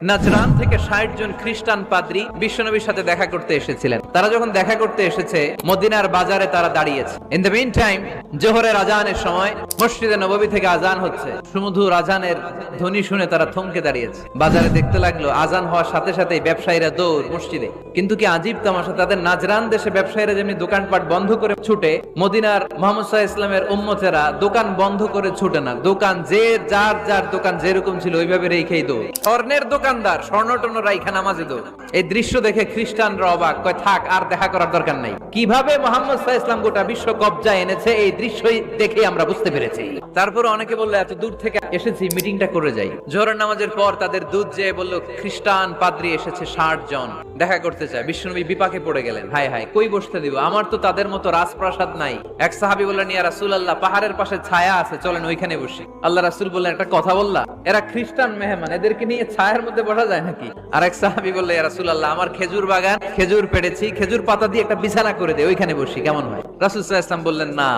Najran থেকে ৬০ জন খ্রিস্টান পাদ্রী বিশ্বনবীর সাথে দেখা করতে এসেছিলেন। তারা যখন দেখা করতে এসেছে, মদিনার বাজারে তারা দাঁড়িয়েছে। ইন দ্য মিন টাইম, জোহরের আজানের সময় মসজিদে নববী থেকে আজান হচ্ছে। সুমধুর আজানের ধ্বনি শুনে তারা থমকে দাঁড়িয়েছে। বাজারে দেখতে লাগলো আজান হওয়ার সাথে সাথেই ব্যবসায়ীরা দৌড় মসজিদে। কিন্তু কি আজীব তামাশা, তাদের নাজরান দেশে ব্যবসায়ীরা যেমনি দোকানপাট বন্ধ করে ছুটে, মদিনার মুহাম্মদ সাল্লাল্লাহু আলাইহি ওয়াসাল্লামের উম্মতেরা দোকান বন্ধ করে ছুটে না। দোকান যার দোকান যেরকম ছিল ওইভাবে রেখেই দৌড়। স্বর্ণের দোকানদার স্বর্ণটন্য রাইখা নামাজে দৌড়। এই দৃশ্য দেখে খ্রিস্টানরা অবাক, কয় থাক আর দেখা করার দরকার নাই। কিভাবে মুহাম্মদ সাল্লাল্লাহু আলাইহি ওয়াসাল্লাম গোটা বিশ্ব কবজায় এনেছে এই দৃশ্যই দেখে আমরা বুঝতে পেরেছি। তারপর অনেকে বলল এত দূর থেকে এসেছি, মিটিংটা করে যাই। জোহরের নামাজের পর তাদের দূত যেয়ে বলল খ্রিস্টান পাদ্রী এসেছে ৬০ জন, দেখা করতে চায়। বিশ্বনবী বিপাকে পড়ে গেলেন, হায় হায় কই বসতে দিব, আমার তো তাদের মতো রাজপ্রাসাদ নাই। এক সাহাবী বললেন, ইয়া রাসূলুল্লাহ, পাহাড়ের পাশে ছায়া আছে, চলেন ওইখানে বসি। আল্লাহ রাসূল বললেন, একটা কথা বললা, এরা খ্রিস্টান মেহমান, এদেরকে নিয়ে ছায়ার মধ্যে বসা যায় নাকি? আর এক সাহাবী বললেন, ইয়া রাসূলুল্লাহ, আমার খেজুর বাগান, খেজুর পেড়েছি, খেজুর পাতা দিয়ে একটা বিছানা করে দে, ওইখানে বসি, কেমন হয়? রাসূল সাল্লাল্লাহু আলাইহি ওয়াসাল্লাম বললেন, না,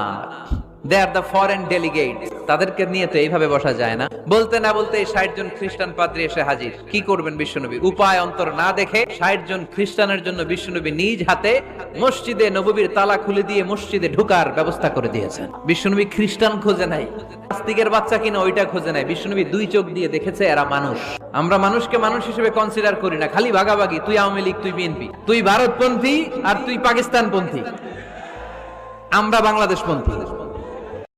দে আর দ্য ফরেন ডেলিগেটস, তাদেরকে নিয়ে তো এইভাবে বসা যায় না। বলতে না বলতে ৬০ জন খ্রিস্টান পাদ্রী এসে হাজির। কি করবেন বিশ্বনবী? উপায় অন্তর না দেখে ৬০ জন খ্রিস্টানের জন্য বিশ্বনবী নিজ হাতে মসজিদে নববীর তালা খুলে দিয়ে মসজিদে ঢোকার ব্যবস্থা করে দিয়েছেন। বিশ্বনবী খ্রিস্টান খোঁজে নাই, নাস্তিকের বাচ্চা কিনা ওইটা খোঁজে নাই। বিশ্বনবী দুই চোখ দিয়ে দেখেছে এরা মানুষ। আমরা মানুষকে মানুষ হিসেবে কনসিডার করি না, খালি ভাগাভাগি, তুই আওয়ামী লীগ, তুই বিএনপি, তুই ভারতপন্থী আর তুই পাকিস্তানপন্থী, আমরা বাংলাদেশপন্থী।